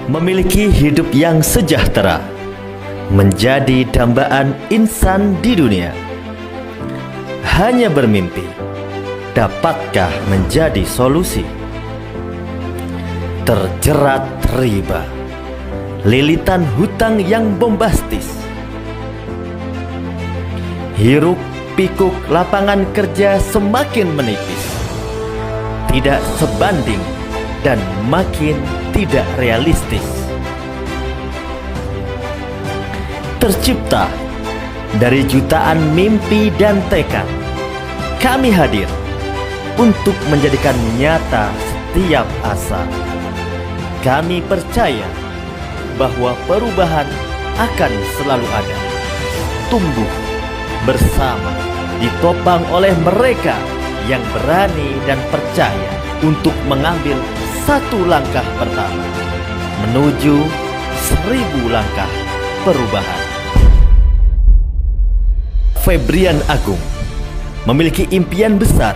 memiliki hidup yang sejahtera, menjadi dambaan insan di dunia. Hanya bermimpi, dapatkah menjadi solusi? Terjerat riba, lilitan hutang yang bombastis, hiruk pikuk lapangan kerja semakin menipis, tidak sebanding dan makin tidak realistis. Tercipta dari jutaan mimpi dan tekad, kami hadir untuk menjadikan nyata setiap asa. Kami percaya bahwa perubahan akan selalu ada, tumbuh bersama, ditopang oleh mereka yang berani dan percaya untuk mengambil satu langkah pertama menuju 1000 langkah perubahan. Febrian Agung memiliki impian besar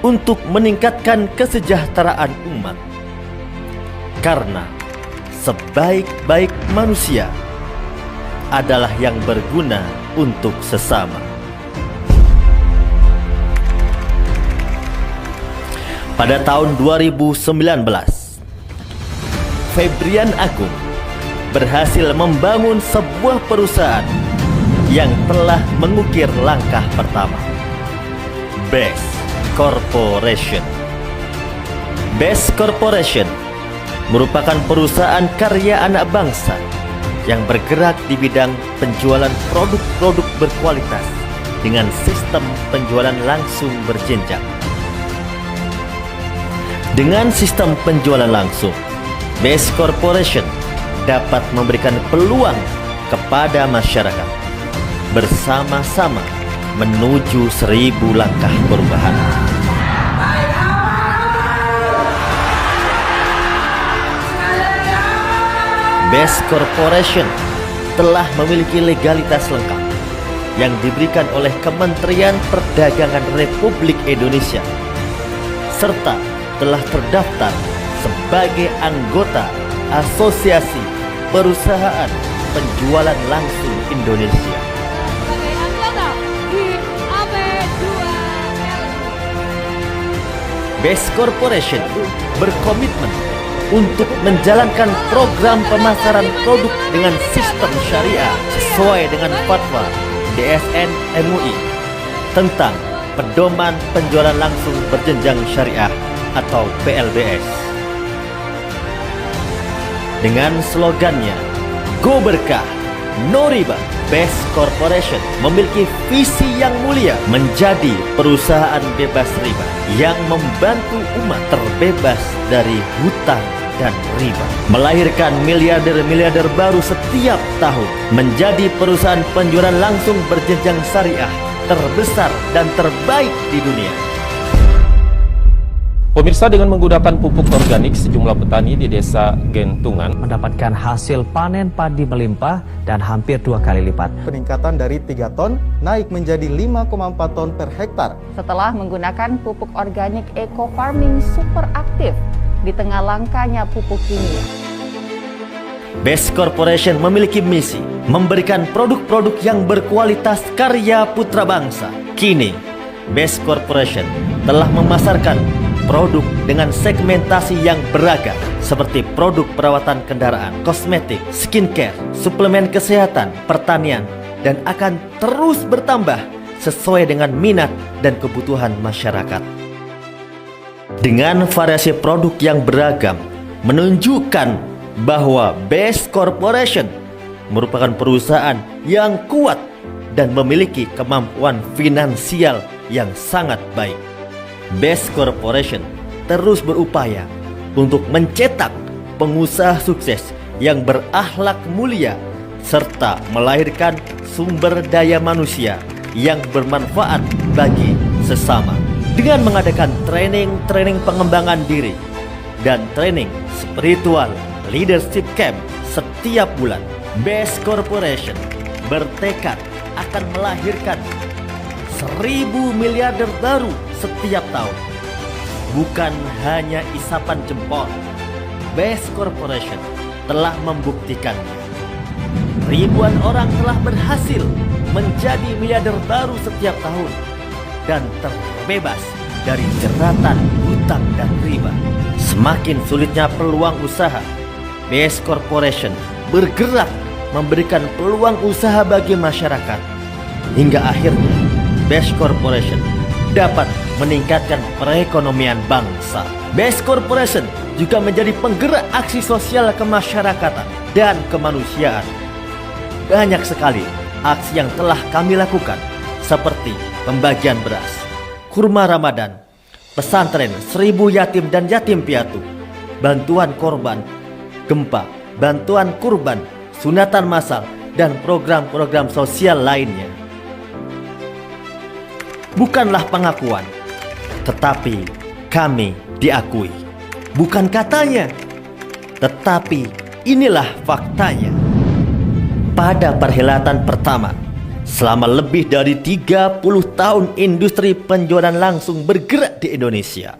untuk meningkatkan kesejahteraan umat, karena sebaik-baik manusia adalah yang berguna untuk sesama. Pada tahun 2019, Febrian Agung berhasil membangun sebuah perusahaan yang telah mengukir langkah pertama, Best Corporation. Best Corporation merupakan perusahaan karya anak bangsa yang bergerak di bidang penjualan produk-produk berkualitas dengan sistem penjualan langsung berjenjang. Dengan sistem penjualan langsung, Best Corporation dapat memberikan peluang kepada masyarakat bersama-sama menuju 1000 langkah perubahan. Best Corporation telah memiliki legalitas lengkap yang diberikan oleh Kementerian Perdagangan Republik Indonesia, serta telah terdaftar sebagai anggota Asosiasi Perusahaan Penjualan Langsung Indonesia. Sebagai anggota di AP2L. Best Corporation berkomitmen untuk menjalankan program pemasaran produk dengan sistem syariah sesuai dengan fatwa DSN MUI tentang Pedoman Penjualan Langsung Berjenjang Syariah atau PLBS. Dengan slogannya Go Berkah, No Riba, Best Corporation memiliki visi yang mulia menjadi perusahaan bebas riba yang membantu umat terbebas dari hutang dan riba, melahirkan miliarder-miliarder baru setiap tahun, menjadi perusahaan penjualan langsung berjenjang syariah terbesar dan terbaik di dunia. Pemirsa, dengan menggunakan pupuk organik, sejumlah petani di Desa Gentungan mendapatkan hasil panen padi melimpah dan hampir 2 kali lipat. Peningkatan dari 3 ton naik menjadi 5,4 ton per hektar. Setelah menggunakan pupuk organik Eco Farming super aktif di tengah langkanya pupuk kimia. Best Corporation memiliki misi memberikan produk-produk yang berkualitas karya putra bangsa. Kini, Best Corporation telah memasarkan produk dengan segmentasi yang beragam seperti produk perawatan kendaraan, kosmetik, skincare, suplemen kesehatan, pertanian, dan akan terus bertambah sesuai dengan minat dan kebutuhan masyarakat. Dengan variasi produk yang beragam, menunjukkan bahwa Best Corporation merupakan perusahaan yang kuat dan memiliki kemampuan finansial yang sangat baik. Best Corporation terus berupaya untuk mencetak pengusaha sukses yang berakhlak mulia serta melahirkan sumber daya manusia yang bermanfaat bagi sesama dengan mengadakan training pengembangan diri dan training spiritual leadership camp setiap bulan. Best Corporation bertekad akan melahirkan 1000 miliarder baru setiap tahun. Bukan hanya isapan jempol, Best Corporation telah membuktikannya. Ribuan orang telah berhasil menjadi miliarder baru setiap tahun dan terbebas dari jeratan hutang dan riba. Semakin sulitnya peluang usaha, Best Corporation bergerak memberikan peluang usaha bagi masyarakat. Hingga akhirnya Best Corporation dapat meningkatkan perekonomian bangsa. Best Corporation juga menjadi penggerak aksi sosial kemasyarakatan dan kemanusiaan. Banyak sekali aksi yang telah kami lakukan, seperti pembagian beras, kurma Ramadan, pesantren 1000 yatim dan yatim piatu, bantuan korban gempa, bantuan kurban, sunatan massal, dan program-program sosial lainnya. Bukanlah pengakuan, tetapi kami diakui. Bukan katanya, tetapi inilah faktanya. Pada perhelatan pertama, selama lebih dari 30 tahun industri penjualan langsung bergerak di Indonesia,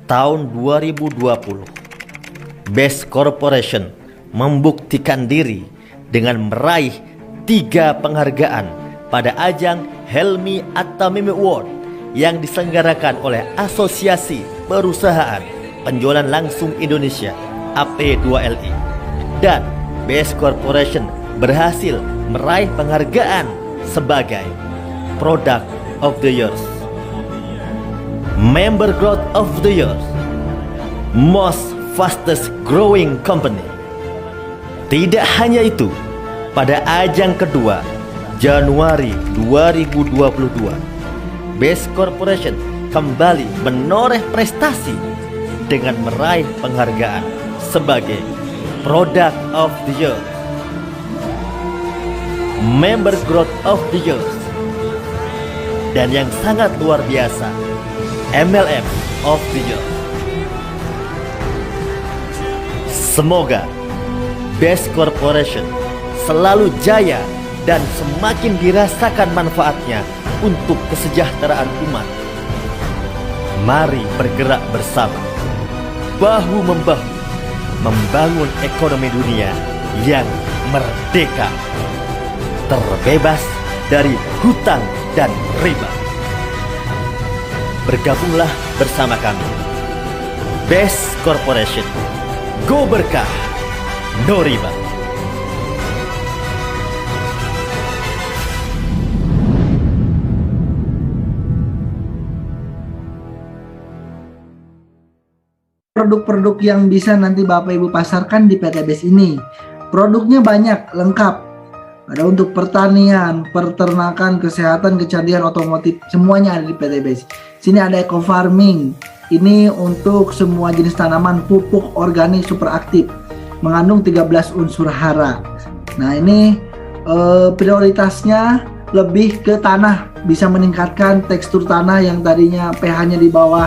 tahun 2020, Best Corporation membuktikan diri dengan meraih 3 penghargaan pada ajang Helmi At-Tamimi Award yang diselenggarakan oleh Asosiasi Perusahaan Penjualan Langsung Indonesia AP2LI, dan Best Corporation berhasil meraih penghargaan sebagai Product of the Year, Member Growth of the Year, Most Fastest Growing Company. Tidak hanya itu, pada ajang kedua Januari 2022, Best Corporation kembali menoreh prestasi dengan meraih penghargaan sebagai Product of the Year, Member Growth of the Year, dan yang sangat luar biasa, MLM of the Year. Semoga Best Corporation selalu jaya dan semakin dirasakan manfaatnya untuk kesejahteraan umat. Mari bergerak bersama, bahu-membahu, membangun ekonomi dunia yang merdeka, terbebas dari hutang dan riba. Bergabunglah bersama kami, Best Corporation. Go berkah, no riba. Produk-produk yang bisa nanti Bapak Ibu pasarkan di PT BES ini. Produknya banyak, lengkap. Ada untuk pertanian, peternakan, kesehatan, kecantikan, otomotif, semuanya ada di PT BES. Sini ada eco farming. Ini untuk semua jenis tanaman, pupuk organik super aktif, mengandung 13 unsur hara. Nah, ini prioritasnya lebih ke tanah, bisa meningkatkan tekstur tanah yang tadinya pH-nya di bawah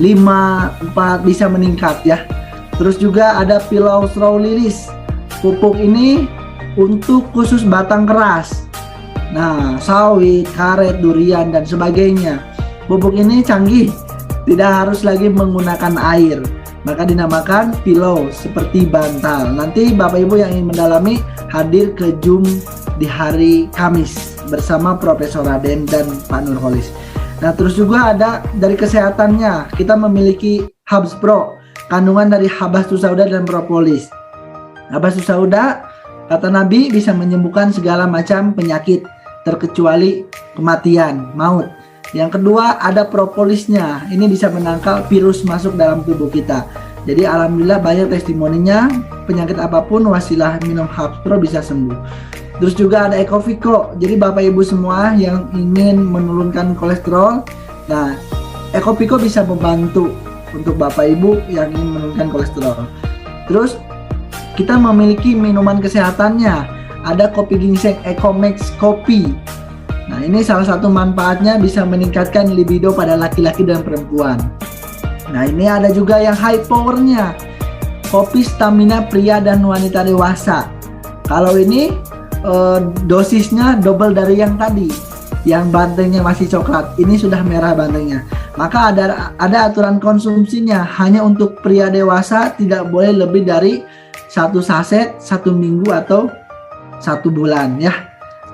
5, 4 bisa meningkat ya. Terus juga ada Pilau Straw Lilies. Pupuk ini untuk khusus batang keras. Nah, sawit, karet, durian dan sebagainya. Pupuk ini canggih, tidak harus lagi menggunakan air, maka dinamakan pilau seperti bantal. Nanti Bapak Ibu yang ingin mendalami hadir ke Zoom di hari Kamis bersama Profesor Raden dan Pak Nurholis. Nah, terus juga ada dari kesehatannya, kita memiliki Hubs Pro, kandungan dari Habatus Sauda dan propolis. Habatus Sauda, kata Nabi, bisa menyembuhkan segala macam penyakit terkecuali kematian, maut. Yang kedua ada propolisnya, ini bisa menangkal virus masuk dalam tubuh kita. Jadi alhamdulillah banyak testimoninya, penyakit apapun wasilah minum Hubs Pro bisa sembuh. Terus juga ada Ecovico, jadi Bapak Ibu semua yang ingin menurunkan kolesterol, nah Ecovico bisa membantu untuk Bapak Ibu yang ingin menurunkan kolesterol. Terus kita memiliki minuman kesehatannya, ada kopi ginseng Ecomax Kopi. Nah, ini salah satu manfaatnya bisa meningkatkan libido pada laki-laki dan perempuan. Nah, ini ada juga yang high powernya, kopi stamina pria dan wanita dewasa. Kalau ini dosisnya double dari yang tadi, yang bantengnya masih coklat, ini sudah merah bantengnya. Maka ada aturan konsumsinya, hanya untuk pria dewasa tidak boleh lebih dari 1 saset 1 minggu atau 1 bulan ya.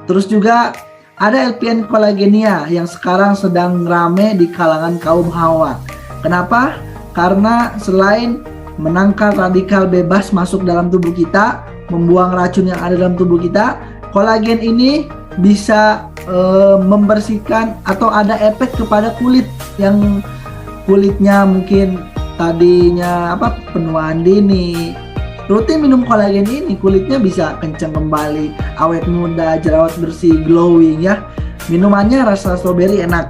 Terus juga ada LPN kolagenia yang sekarang sedang rame di kalangan kaum hawa. Kenapa? Karena selain menangkal radikal bebas masuk dalam tubuh kita, membuang racun yang ada dalam tubuh kita, kolagen ini bisa membersihkan atau ada efek kepada kulit yang kulitnya mungkin tadinya penuaan dini. Rutin minum kolagen ini kulitnya bisa kencang kembali, awet muda, jerawat bersih, glowing ya. Minumannya rasa strawberry enak.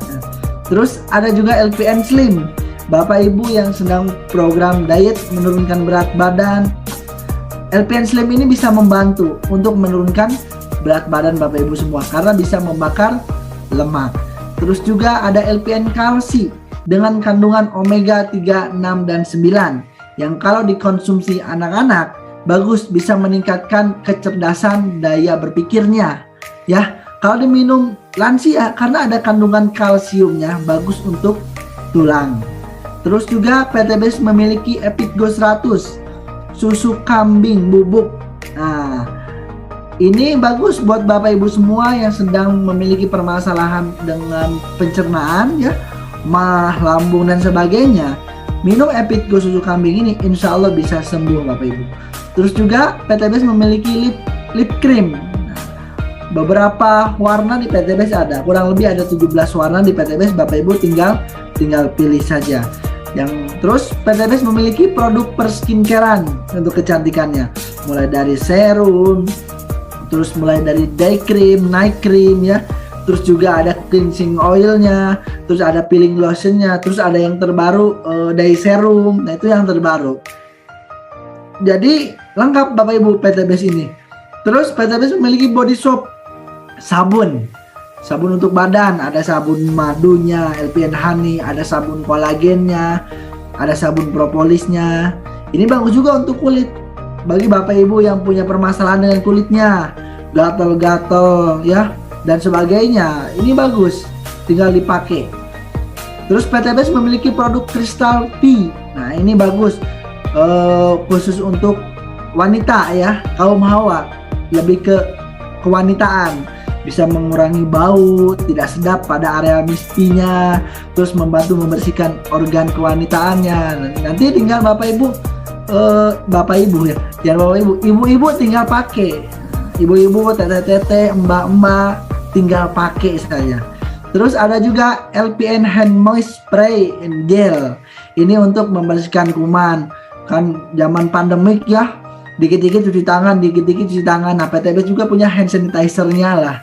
Terus ada juga LPN Slim. Bapak Ibu yang sedang program diet menurunkan berat badan, LPN Slim ini bisa membantu untuk menurunkan berat badan Bapak Ibu semua karena bisa membakar lemak. Terus juga ada LPN Kalsi dengan kandungan omega 3, 6, dan 9 yang kalau dikonsumsi anak-anak bagus, bisa meningkatkan kecerdasan daya berpikirnya ya. Kalau diminum lansia karena ada kandungan kalsiumnya, bagus untuk tulang. Terus juga PTBS memiliki Epitgo 100 susu kambing bubuk. Nah, ini bagus buat Bapak Ibu semua yang sedang memiliki permasalahan dengan pencernaan ya, mah, lambung dan sebagainya. Minum Epitgo susu kambing ini insya Allah bisa sembuh Bapak Ibu. Terus juga PTBS memiliki lip cream. Nah, beberapa warna di PTBS ada, kurang lebih ada 17 warna di PTBS. Bapak Ibu tinggal pilih saja. Yang terus PTBS memiliki produk perskincarean untuk kecantikannya, mulai dari serum, terus mulai dari day cream, night cream ya. Terus juga ada cleansing oilnya, terus ada peeling lotionnya, terus ada yang terbaru day serum. Nah itu yang terbaru. Jadi lengkap Bapak Ibu PTBS ini. Terus PTBS memiliki body soap, sabun untuk badan, ada sabun madunya, LPN honey, ada sabun kolagennya, ada sabun propolisnya. Ini bagus juga untuk kulit. Bagi Bapak Ibu yang punya permasalahan dengan kulitnya, gatal-gatal ya dan sebagainya, ini bagus, tinggal dipakai. Terus PTBS memiliki produk Crystal Tea. Nah ini bagus, khusus untuk wanita ya, kaum hawa, lebih ke kewanitaan, bisa mengurangi bau tidak sedap pada area mistinya, terus membantu membersihkan organ kewanitaannya. Nanti tinggal Bapak Ibu, Bapak Ibu ya, jangan Bapak Ibu, ibu-ibu tinggal pakai, ibu-ibu, tete-tete, mbak-mbak tinggal pakai saja. Terus ada juga LPN Hand Moist Spray and Gel. Ini untuk membersihkan kuman. Kan zaman pandemik ya, dikit-dikit cuci tangan, dikit-dikit cuci tangan. Nah, PTBS juga punya hand sanitizer-nya lah.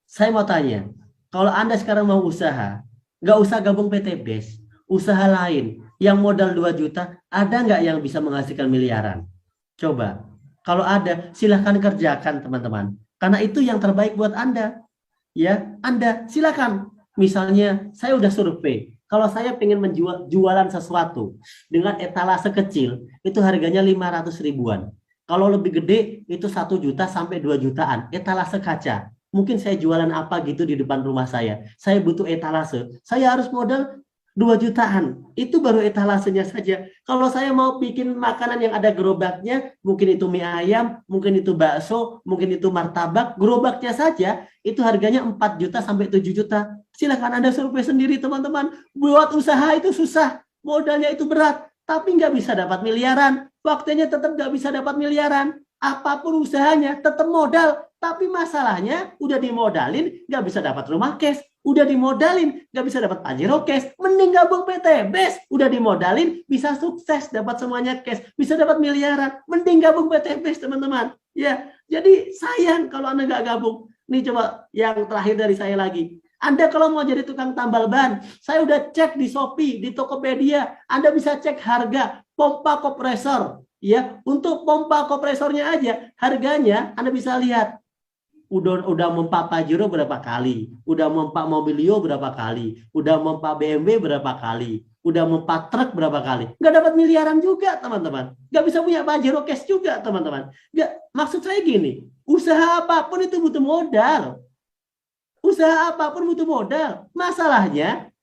Saya mau tanya, kalau Anda sekarang mau usaha, nggak usah gabung PTBS, usaha lain yang modal 2 juta, ada nggak yang bisa menghasilkan miliaran? Coba, kalau ada, silahkan kerjakan teman-teman. Karena itu yang terbaik buat Anda. Ya, Anda silakan. Misalnya, saya udah survei. Kalau saya pengen jualan sesuatu dengan etalase kecil, itu harganya 500 ribuan. Kalau lebih gede, itu 1 juta sampai 2 jutaan. Etalase kaca. Mungkin saya jualan apa gitu di depan rumah saya. Saya butuh etalase. Saya harus modal 2 jutaan. Itu baru etalasenya saja. Kalau saya mau bikin makanan yang ada gerobaknya, mungkin itu mie ayam, mungkin itu bakso, mungkin itu martabak, gerobaknya saja, itu harganya 4 juta sampai 7 juta. Silakan Anda survei sendiri teman-teman. Buat usaha itu susah, modalnya itu berat, tapi nggak bisa dapat miliaran. Waktunya tetap nggak bisa dapat miliaran. Apapun usahanya tetap modal, tapi masalahnya udah dimodalin nggak bisa dapat rumah cash. Udah dimodalin, nggak bisa dapat Pajero cash, mending gabung PTBS. Udah dimodalin, bisa sukses, dapat semuanya cash, bisa dapat miliaran, mending gabung PTBS teman-teman. Ya, jadi sayang kalau Anda nggak gabung. Nih coba yang terakhir dari saya lagi. Anda kalau mau jadi tukang tambal ban, saya udah cek di Shopee, di Tokopedia. Anda bisa cek harga pompa kompresor. Ya, untuk pompa kompresornya aja, harganya Anda bisa lihat. Udah mempa Pajero berapa kali, udah mempa Mobilio berapa kali, udah mempa BMW berapa kali, udah mempa truk berapa kali, nggak dapat miliaran juga teman-teman, nggak bisa punya Pajero cash juga teman-teman. Nggak, maksud saya gini, usaha apapun itu butuh modal, usaha apapun butuh modal. Masalahnya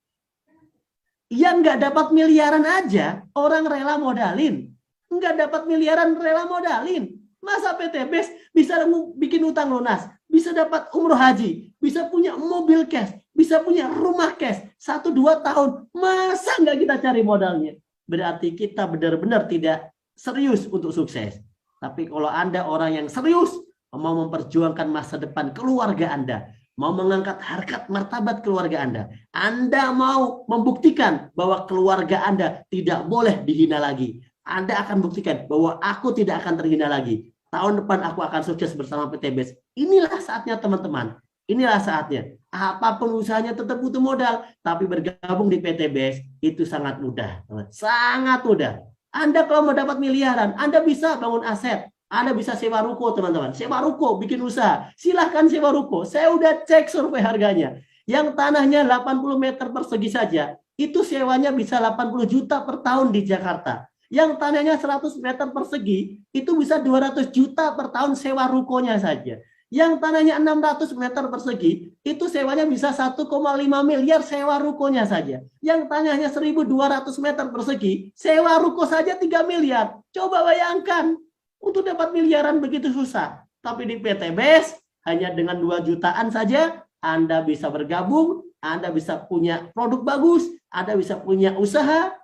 yang nggak dapat miliaran aja orang rela modalin, nggak dapat miliaran rela modalin. Masa PTBes bisa bikin utang lunas, bisa dapat umroh haji, bisa punya mobil cash, bisa punya rumah cash 1-2 tahun. Masa nggak kita cari modalnya? Berarti kita benar-benar tidak serius untuk sukses. Tapi kalau Anda orang yang serius, mau memperjuangkan masa depan keluarga Anda, mau mengangkat harkat martabat keluarga Anda mau membuktikan bahwa keluarga Anda tidak boleh dihina lagi. Anda akan buktikan bahwa aku tidak akan terhina lagi. Tahun depan aku akan sukses bersama PTBes. Inilah saatnya teman-teman. Inilah saatnya. Apapun usahanya tetap butuh modal. Tapi bergabung di PTBes itu sangat mudah. Sangat mudah. Anda kalau mau dapat miliaran, Anda bisa bangun aset. Anda bisa sewa ruko teman-teman. Sewa ruko, bikin usaha. Silahkan sewa ruko. Saya udah cek survei harganya. Yang tanahnya 80 meter persegi saja. Itu sewanya bisa 80 juta per tahun di Jakarta. Yang tanahnya 100 meter persegi, itu bisa 200 juta per tahun sewa rukonya saja. Yang tanahnya 600 meter persegi, itu sewanya bisa 1,5 miliar sewa rukonya saja. Yang tanahnya 1.200 meter persegi, sewa ruko saja 3 miliar. Coba bayangkan, untuk dapat miliaran begitu susah. Tapi di PTBes, hanya dengan 2 jutaan saja, Anda bisa bergabung, Anda bisa punya produk bagus, Anda bisa punya usaha,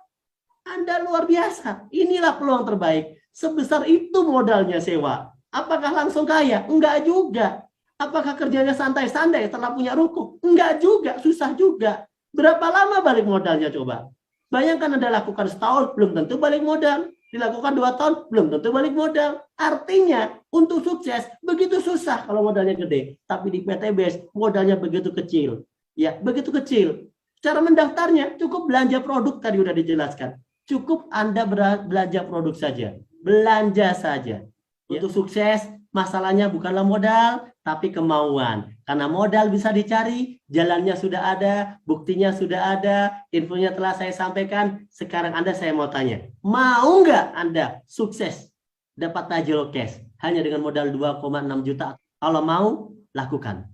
Anda luar biasa. Inilah peluang terbaik. Sebesar itu modalnya sewa. Apakah langsung kaya? Enggak juga. Apakah kerjanya santai-santai setelah punya ruko? Enggak juga, susah juga. Berapa lama balik modalnya coba? Bayangkan Anda lakukan setahun, belum tentu balik modal. Dilakukan 2 tahun, belum tentu balik modal. Artinya, untuk sukses, begitu susah kalau modalnya gede. Tapi di PTBes, modalnya begitu kecil. Ya, begitu kecil. Cara mendaftarnya, cukup belanja produk, tadi udah dijelaskan. Cukup Anda belanja produk saja. Belanja saja. Untuk sukses, masalahnya bukanlah modal, tapi kemauan. Karena modal bisa dicari, jalannya sudah ada, buktinya sudah ada, infonya telah saya sampaikan. Sekarang saya mau tanya, mau nggak Anda sukses dapat tajil cash hanya dengan modal 2,6 juta? Kalau mau, lakukan.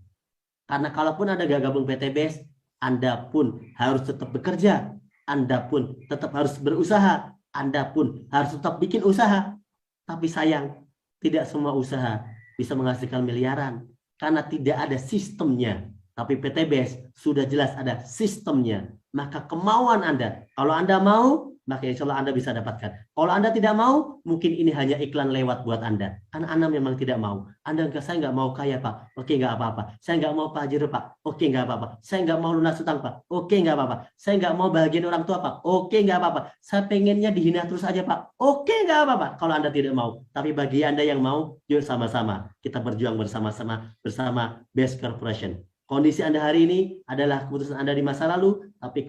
Karena kalaupun Anda gak gabung PTBes, Anda pun harus tetap bekerja. Anda pun tetap harus berusaha. Anda pun harus tetap bikin usaha. Tapi sayang, tidak semua usaha bisa menghasilkan miliaran. Karena tidak ada sistemnya. Tapi PTBes sudah jelas ada sistemnya. Maka kemauan Anda. Kalau Anda mau, maka insya Allah Anda bisa dapatkan. Kalau Anda tidak mau, mungkin ini hanya iklan lewat buat Anda. Karena Anda memang tidak mau. Saya nggak mau kaya Pak. Oke, nggak apa-apa. Saya nggak mau pajero Pak. Oke, nggak apa-apa. Saya nggak mau lunas utang Pak. Oke, nggak apa-apa. Saya nggak mau bahagian orang tua Pak. Oke, nggak apa-apa. Saya pengennya dihina terus aja Pak. Oke, nggak apa-apa. Kalau Anda tidak mau. Tapi bagi Anda yang mau, yuk sama-sama. Kita berjuang bersama-sama bersama Best Corporation. Kondisi Anda hari ini adalah keputusan Anda di masa lalu, tapi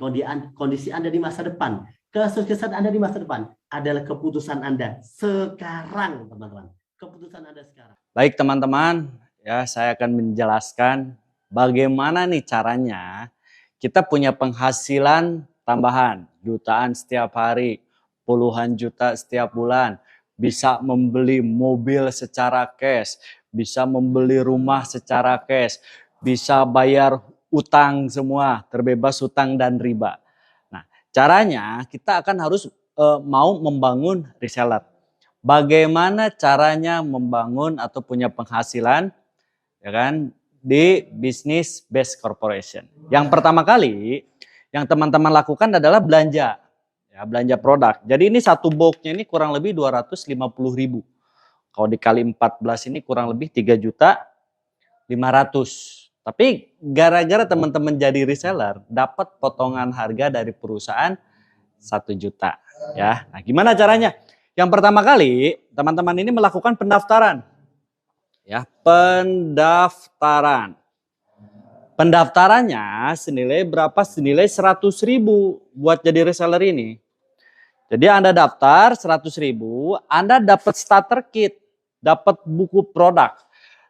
kondisi Anda di masa depan. Kesuksesan Anda di masa depan adalah keputusan Anda sekarang, teman-teman. Keputusan Anda sekarang. Baik teman-teman, ya saya akan menjelaskan bagaimana nih caranya kita punya penghasilan tambahan jutaan setiap hari, puluhan juta setiap bulan, bisa membeli mobil secara cash, bisa membeli rumah secara cash, bisa bayar utang semua, terbebas utang dan riba. Caranya kita akan harus mau membangun reseller. Bagaimana caranya membangun atau punya penghasilan, ya kan, di bisnis Best Corporation. Yang pertama kali yang teman-teman lakukan adalah belanja, ya, belanja produk. Jadi ini satu boxnya ini kurang lebih 250.000. Kalau dikali 14 ini kurang lebih 3.500.000. Tapi gara-gara teman-teman jadi reseller, dapat potongan harga dari perusahaan 1 juta. Ya, nah gimana caranya? Yang pertama kali, teman-teman ini melakukan pendaftaran. Ya, pendaftaran. Pendaftarannya senilai berapa? Senilai 100.000 buat jadi reseller ini. Jadi Anda daftar 100.000, Anda dapat starter kit, dapat buku produk.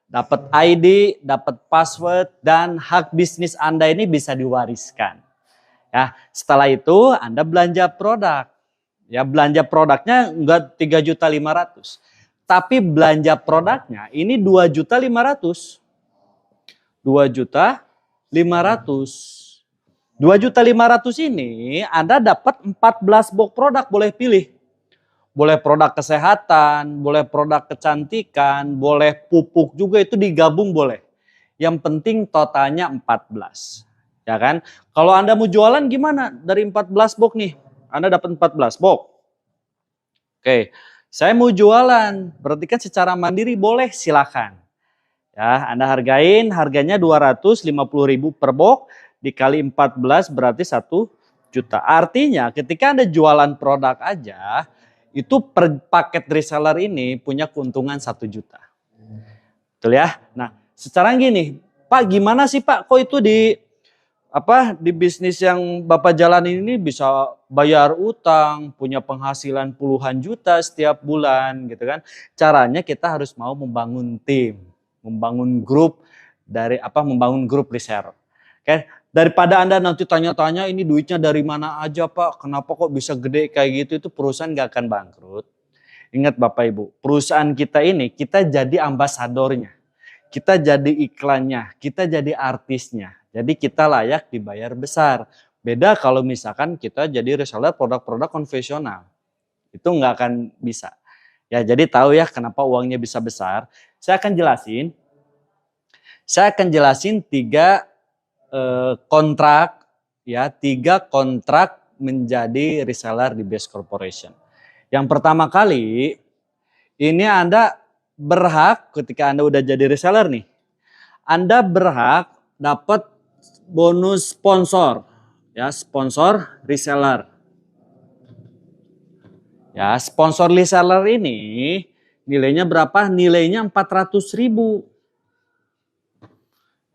Dapat ID, dapat password, dan hak bisnis Anda ini bisa diwariskan. Ya, setelah itu Anda belanja produk. Ya, belanja produknya enggak 3.500.000. Tapi belanja produknya ini 2.500.000. 2.500.000. 2.500.000 ini Anda dapat 14 box produk, boleh pilih. boleh produk kesehatan, boleh produk kecantikan, boleh pupuk juga, itu digabung boleh. Yang penting totalnya 14. Ya kan? Kalau Anda mau jualan gimana? Dari 14 box nih, Anda dapat 14 box. Oke, saya mau jualan, berarti kan secara mandiri boleh, silakan. Ya, Anda harganya 250.000 per box, dikali 14 berarti 1 juta. Artinya ketika Anda jualan produk aja, itu per paket reseller ini punya keuntungan 1 juta. Betul ya? Nah, secara gini, Pak gimana sih Pak, kok itu di bisnis yang Bapak jalanin ini bisa bayar utang, punya penghasilan puluhan juta setiap bulan gitu kan. Caranya kita harus mau membangun tim, membangun grup membangun grup reseller. Oke, daripada Anda nanti tanya-tanya ini duitnya dari mana aja Pak, kenapa kok bisa gede kayak gitu, itu perusahaan gak akan bangkrut. Ingat Bapak Ibu, perusahaan kita ini kita jadi ambasadornya, kita jadi iklannya, kita jadi artisnya. Jadi kita layak dibayar besar. Beda kalau misalkan kita jadi reseller produk-produk konvensional. Itu nggak akan bisa. Ya, jadi tahu ya kenapa uangnya bisa besar. Saya akan jelasin 3 kontrak, ya, 3 kontrak menjadi reseller di Best Corporation. Yang pertama kali, ini Anda berhak ketika Anda udah jadi reseller nih, Anda berhak dapat bonus sponsor, ya, sponsor reseller. Ya, sponsor reseller ini nilainya berapa? Nilainya 400.000.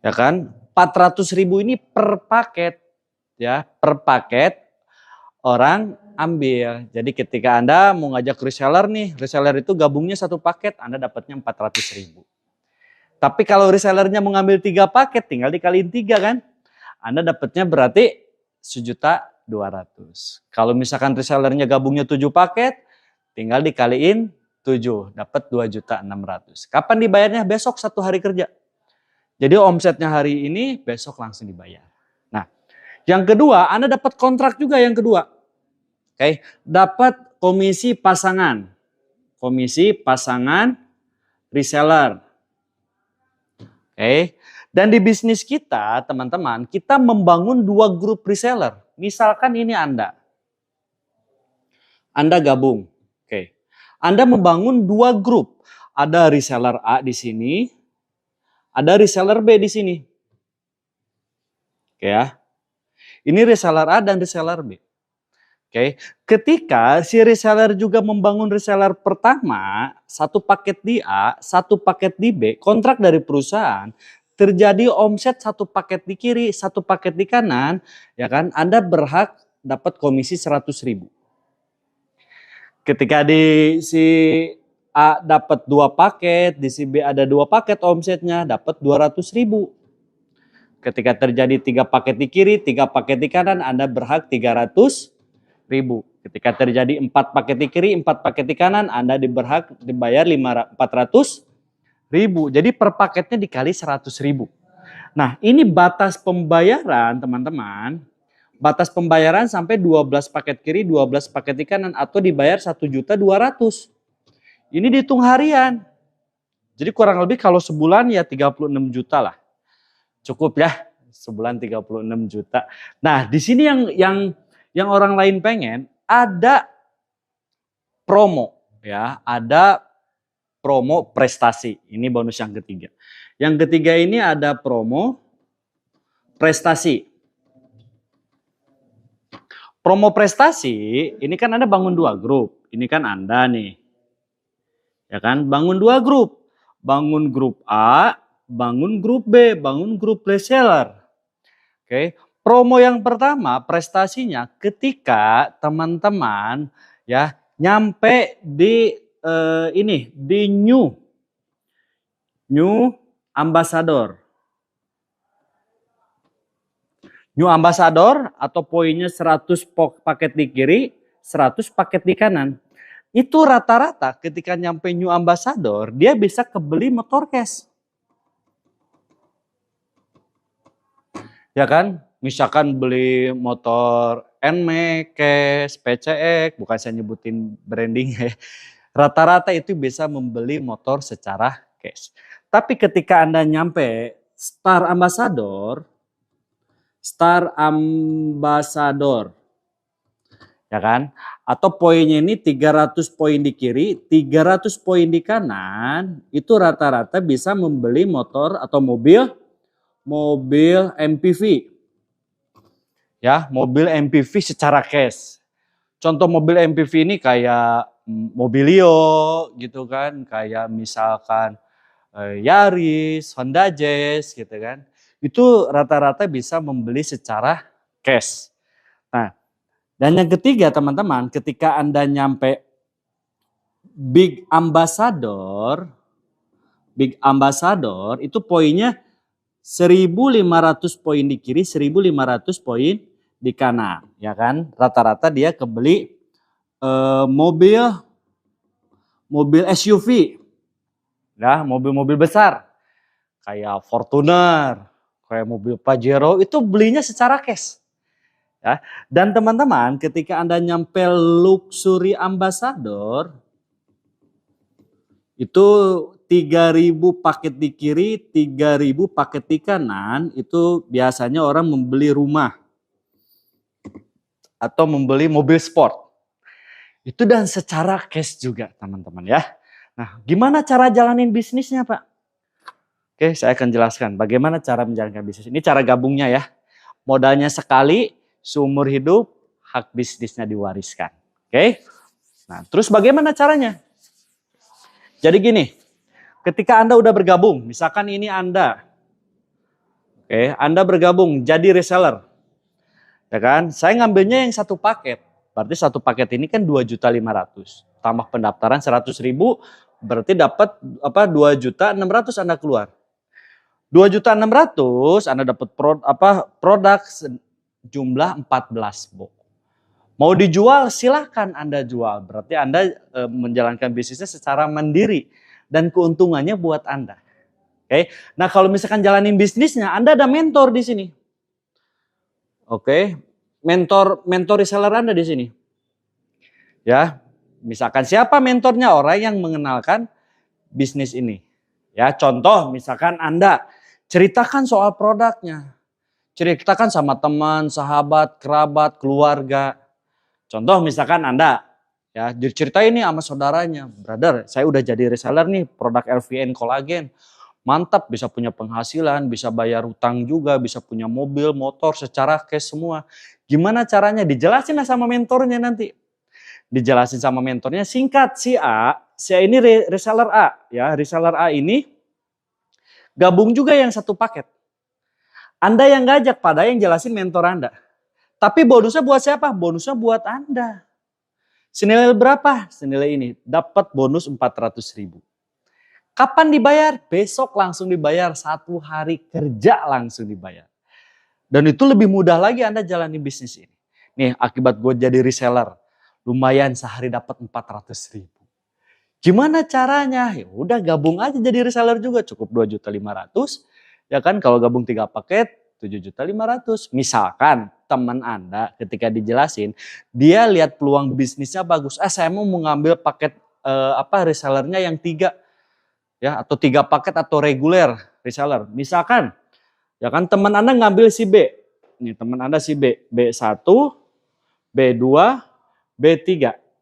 Ya kan? 400.000 ini per paket, ya, per paket orang ambil. Jadi ketika Anda mau ngajak reseller nih, reseller itu gabungnya 1 paket, Anda dapatnya 400.000. Tapi kalau resellernya mau ngambil 3 paket, tinggal dikaliin 3 kan? Anda dapatnya berarti 1.200.000. Kalau misalkan resellernya gabungnya 7 paket, tinggal dikaliin 7, dapat 2.600.000. Kapan dibayarnya? Besok 1 hari kerja. Jadi omsetnya hari ini, besok langsung dibayar. Nah, yang kedua, Anda dapat kontrak juga yang kedua. Oke, dapat komisi pasangan. Komisi pasangan reseller. Oke, dan di bisnis kita, teman-teman, kita membangun 2 grup reseller. Misalkan ini Anda gabung. Oke, Anda membangun 2 grup. Ada reseller A di sini, ada reseller B di sini. Oke ya, ini reseller A dan reseller B. Oke, ketika si reseller juga membangun reseller pertama, 1 paket di A, 1 paket di B, kontrak dari perusahaan, terjadi omset 1 paket di kiri, 1 paket di kanan, ya kan? Anda berhak dapat komisi 100.000. Ketika di si A dapat 2 paket, di si B ada 2 paket omsetnya, dapat 200.000. Ketika terjadi 3 paket di kiri, 3 paket di kanan, Anda berhak 300.000. Ketika terjadi 4 paket di kiri, 4 paket di kanan, Anda berhak dibayar 400.000. Jadi per paketnya dikali 100.000. Nah, ini batas pembayaran, teman-teman. Batas pembayaran sampai 12 paket kiri, 12 paket di kanan, atau dibayar 1.200.000. Ini dihitung harian. Jadi kurang lebih kalau sebulan ya 36 juta lah. Cukup ya, sebulan 36 juta. Nah, di sini yang orang lain pengen, ada promo ya, ada promo prestasi. Ini bonus yang ketiga. Yang ketiga ini ada promo prestasi. Promo prestasi, ini kan Anda bangun 2 grup. Ini kan Anda nih. Ya kan, bangun 2 grup. Bangun grup A, bangun grup B, bangun grup reseller. Oke. Promo yang pertama, prestasinya ketika teman-teman ya nyampe di di new ambassador. New ambassador atau poinnya 100 paket di kiri, 100 paket di kanan. Itu rata-rata ketika nyampe new ambassador, dia bisa kebeli motor cash. Ya kan? Misalkan beli motor Nmax, PCX, bukan saya nyebutin branding ya. Rata-rata itu bisa membeli motor secara cash. Tapi ketika Anda nyampe Star Ambassador, ya kan? Atau poinnya ini 300 poin di kiri, 300 poin di kanan, itu rata-rata bisa membeli motor atau mobil MPV. Ya, mobil MPV secara cash. Contoh mobil MPV ini kayak Mobilio gitu kan, kayak misalkan Yaris, Honda Jazz gitu kan. Itu rata-rata bisa membeli secara cash. Nah, dan yang ketiga teman-teman, ketika Anda nyampe Big Ambassador itu poinnya 1.500 poin di kiri, 1.500 poin di kanan, ya kan? Rata-rata dia kebeli mobil SUV, ya, mobil-mobil besar, kayak Fortuner, kayak mobil Pajero, itu belinya secara cash. Ya. Dan teman-teman, ketika Anda nyampe Luxury Ambassador, itu 3.000 paket di kiri, 3.000 paket di kanan, itu biasanya orang membeli rumah atau membeli mobil sport. Itu dan secara cash juga teman-teman ya. Nah, gimana cara jalanin bisnisnya Pak? Oke, saya akan jelaskan bagaimana cara menjalankan bisnis. Ini cara gabungnya ya. Modalnya sekali, seumur hidup, hak bisnisnya diwariskan. Oke. Nah, terus bagaimana caranya? Jadi gini, ketika Anda udah bergabung, misalkan ini Anda. Oke, Anda bergabung jadi reseller. Ya kan? Saya ngambilnya yang satu paket. Berarti satu paket ini kan 2.500.000. Tambah pendaftaran 100.000, berarti dapat 2.600.000 Anda keluar. 2.600.000 Anda dapat produk jumlah 14 box. Mau dijual silahkan Anda jual. Berarti Anda menjalankan bisnisnya secara mandiri dan keuntungannya buat Anda. Oke. Nah, kalau misalkan jalanin bisnisnya, Anda ada mentor di sini. Oke. Mentor reseller Anda di sini. Ya, misalkan siapa mentornya? Orang yang mengenalkan bisnis ini. Ya, contoh misalkan Anda ceritakan soal produknya. Ceritakan sama teman, sahabat, kerabat, keluarga. Contoh misalkan Anda ya diceritain ini sama saudaranya, brother, saya udah jadi reseller nih produk LVN kolagen. Mantap, bisa punya penghasilan, bisa bayar utang juga, bisa punya mobil, motor secara cash semua. Gimana caranya? Dijelasin sama mentornya nanti. Dijelasin sama mentornya, singkat si A ini reseller A. Ya, reseller A ini gabung juga yang satu paket. Anda yang ngajak, pada yang jelasin mentor Anda. Tapi bonusnya buat siapa? Bonusnya buat Anda. Senilai berapa? Senilai ini. Dapat bonus 400.000. Kapan dibayar? Besok langsung dibayar. 1 hari kerja langsung dibayar. Dan itu lebih mudah lagi Anda jalani bisnis ini. Nih, akibat gue jadi reseller. Lumayan sehari dapat 400.000. Gimana caranya? Ya udah gabung aja jadi reseller juga. Cukup 2.500.000. Ya kan, kalau gabung 3 paket 7.500.000. Misalkan teman Anda ketika dijelasin, dia lihat peluang bisnisnya bagus. Saya mau mengambil paket resellernya yang 3. Ya, atau 3 paket atau reguler reseller. Misalkan, ya kan teman Anda ngambil si B. Nih teman Anda si B. B1, B2, B3.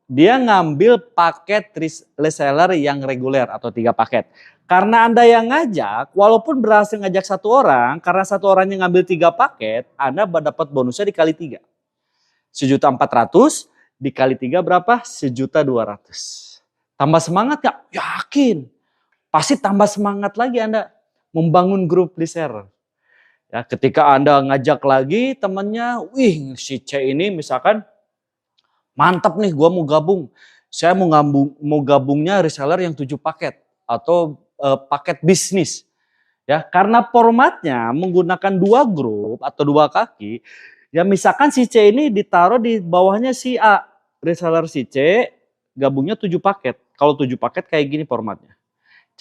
Dia ngambil paket reseller yang reguler atau 3 paket. Karena Anda yang ngajak, walaupun berhasil ngajak 1 orang, karena 1 orangnya ngambil 3 paket, Anda dapat bonusnya dikali 3. 1.400.000 dikali 3 berapa? 1.200.000. Tambah semangat gak? Yakin. Pasti tambah semangat lagi Anda membangun grup reseller. Ya, ketika Anda ngajak lagi temannya, wih si C ini misalkan mantap nih gua mau gabung. Saya mau gabungnya reseller yang 7 paket atau paket bisnis. Ya, karena formatnya menggunakan 2 grup atau 2 kaki, ya misalkan si C ini ditaruh di bawahnya si A. Reseller si C gabungnya 7 paket. Kalau 7 paket kayak gini formatnya.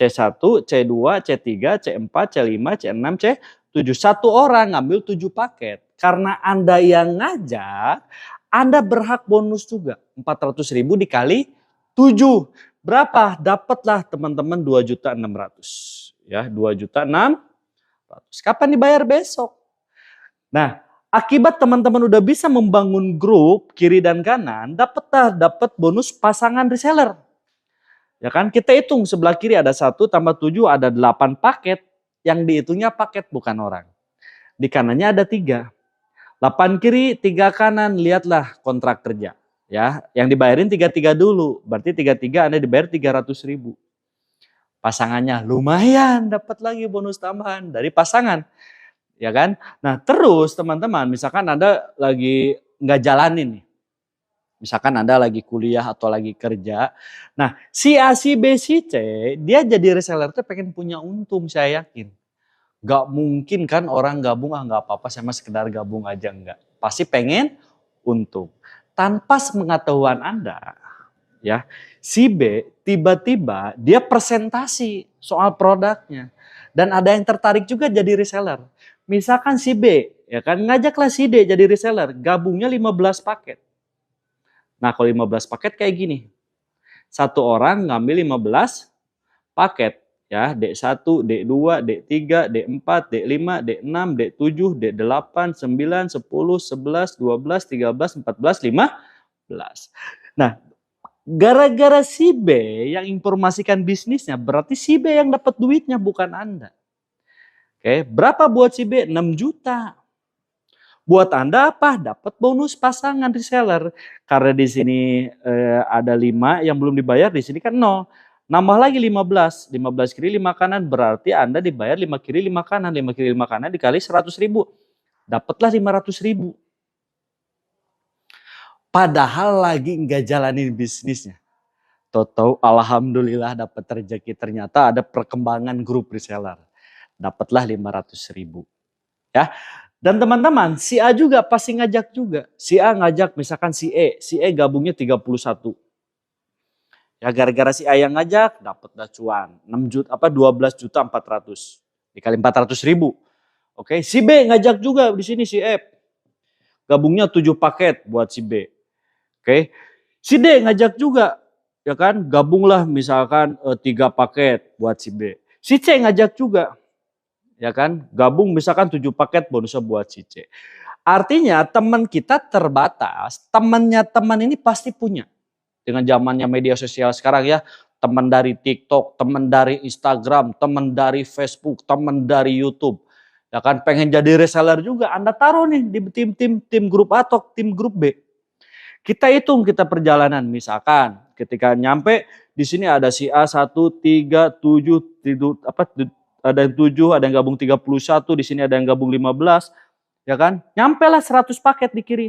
C1, C2, C3, C4, C5, C6, 7. Satu orang ngambil 7 paket. Karena Anda yang ngajak, Anda berhak bonus juga. 400.000 dikali 7. Berapa? Dapatlah teman-teman 2.600.000. Ya, 2.600.000. Kapan dibayar? Besok. Nah, akibat teman-teman udah bisa membangun grup kiri dan kanan, dapat bonus pasangan reseller. Ya kan, kita hitung sebelah kiri ada 1 tambah 7 ada 8 paket. Yang dihitungnya paket bukan orang. Di kanannya ada 3. 8 kiri, 3 kanan, lihatlah kontrak kerja. Ya, yang dibayarin 33 dulu. Berarti 33 Anda dibayar 300.000. Pasangannya lumayan dapat lagi bonus tambahan dari pasangan. Ya kan? Nah, terus teman-teman, misalkan Anda lagi nggak jalanin nih. Misalkan Anda lagi kuliah atau lagi kerja. Nah, si A, si B, si C, dia jadi reseller tuh pengen punya untung, saya yakin. Gak mungkin kan orang gabung, nggak apa-apa, saya mah sekedar gabung aja, enggak. Pasti pengen untung. Tanpa sepengetahuan Anda, ya, si B tiba-tiba dia presentasi soal produknya. Dan ada yang tertarik juga jadi reseller. Misalkan si B, ya kan, ngajaklah si D jadi reseller, gabungnya 15 paket. Nah, kalau 15 paket kayak gini. Satu orang ngambil 15 paket. Ya, D1, D2, D3, D4, D5, D6, D7, D8, 9, 10, 11, 12, 13, 14, 15. Nah, gara-gara si B yang informasikan bisnisnya, berarti si B yang dapat duitnya bukan Anda. Oke, berapa buat si B? 6 juta. Buat Anda apa? Dapat bonus pasangan reseller. Karena di sini ada 5 yang belum dibayar, di sini kan 0. Nambah lagi 15. 15 kiri 5 kanan berarti Anda dibayar 5 kiri 5 kanan. 5 kiri 5 kanan dikali 100.000. Dapatlah 500.000. Padahal lagi nggak jalanin bisnisnya. Tahu-tahu alhamdulillah dapat rezeki, ternyata ada perkembangan grup reseller. Dapatlah 500.000. Ya. Dan teman-teman, si A juga pasti ngajak juga. Si A ngajak misalkan si E. Si E gabungnya 31. Ya, gara-gara si A yang ngajak dapatlah cuan. 12.400.000 dikali 400.000. Oke, si B ngajak juga di sini si F. Gabungnya 7 paket buat si B. Oke. Si D ngajak juga. Ya kan, gabunglah misalkan 3 paket buat si B. Si C ngajak juga. Ya kan, gabung misalkan 7 paket bonusnya buat si C. Artinya teman kita terbatas, temannya teman ini pasti punya. Dengan zamannya media sosial sekarang ya, teman dari TikTok, teman dari Instagram, teman dari Facebook, teman dari YouTube. Ya kan, pengen jadi reseller juga, Anda taruh nih di tim grup A atau tim grup B. Kita hitung kita perjalanan, misalkan ketika nyampe di sini ada si A 1, 3, 7, ada yang 7, ada yang gabung 31, di sini ada yang gabung 15, ya kan? Nyampelah 100 paket di kiri.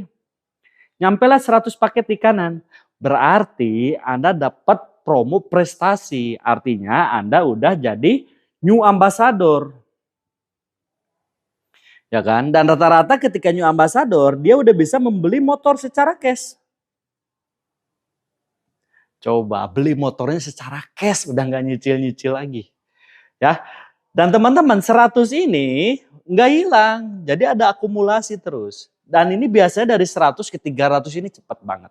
Nyampelah 100 paket di kanan. Berarti Anda dapat promo prestasi. Artinya Anda udah jadi new ambassador. Ya kan? Dan rata-rata ketika new ambassador, dia udah bisa membeli motor secara cash. Coba beli motornya secara cash, udah nggak nyicil-nyicil lagi. Ya. Dan teman-teman 100 ini nggak hilang, jadi ada akumulasi terus. Dan ini biasanya dari 100 ke 300 ini cepat banget.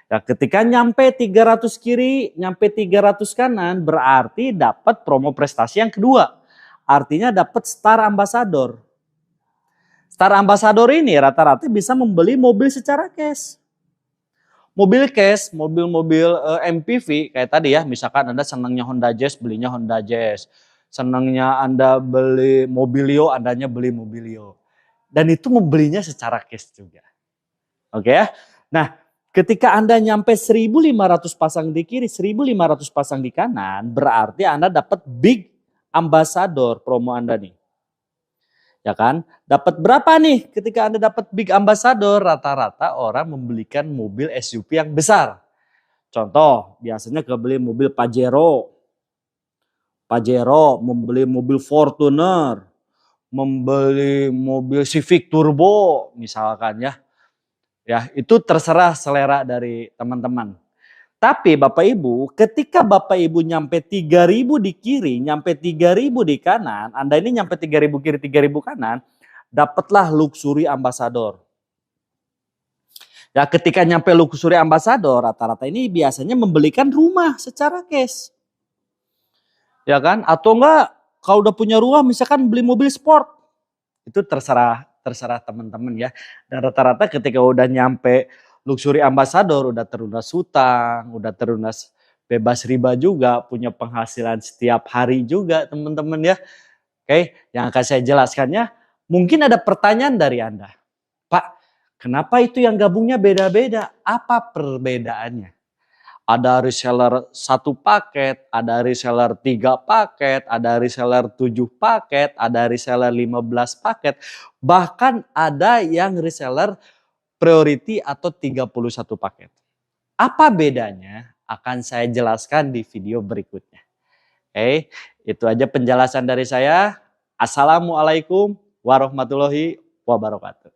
Ya, ketika nyampe 300 kiri, nyampe 300 kanan, berarti dapat promo prestasi yang kedua. Artinya dapat Star Ambassador. Star Ambassador ini rata-rata bisa membeli mobil secara cash. Mobil cash, mobil-mobil MPV kayak tadi ya, misalkan Anda senangnya Honda Jazz, belinya Honda Jazz. Senangnya Anda beli Mobilio, Andanya beli Mobilio. Dan itu membelinya secara cash juga. Oke ya. Nah, ketika Anda nyampe 1.500 pasang di kiri, 1.500 pasang di kanan, berarti Anda dapat big ambassador promo Anda nih. Ya kan? Dapat berapa nih ketika Anda dapat big ambassador? Rata-rata orang membelikan mobil SUV yang besar. Contoh, biasanya kebeli mobil Pajero, membeli mobil Fortuner, membeli mobil Civic Turbo misalkan ya. Ya, itu terserah selera dari teman-teman. Tapi Bapak Ibu, ketika Bapak Ibu nyampe 3.000 di kiri, nyampe 3.000 di kanan, Anda ini nyampe 3.000 kiri, 3.000 kanan, dapatlah luxury ambassador. Ya, ketika nyampe luxury ambassador, rata-rata ini biasanya membelikan rumah secara cash. Ya kan? Atau enggak, kalau udah punya rumah misalkan beli mobil sport. Itu terserah teman-teman ya. Dan rata-rata ketika udah nyampe luxury ambassador, udah terlunas hutang, udah terlunas bebas riba juga, punya penghasilan setiap hari juga teman-teman ya. Oke, yang akan saya jelaskannya, mungkin ada pertanyaan dari Anda. Pak, kenapa itu yang gabungnya beda-beda? Apa perbedaannya? Ada reseller 1 paket, ada reseller 3 paket, ada reseller 7 paket, ada reseller 15 paket. Bahkan ada yang reseller priority atau 31 paket. Apa bedanya? Akan saya jelaskan di video berikutnya. Oke, itu aja penjelasan dari saya. Assalamualaikum warahmatullahi wabarakatuh.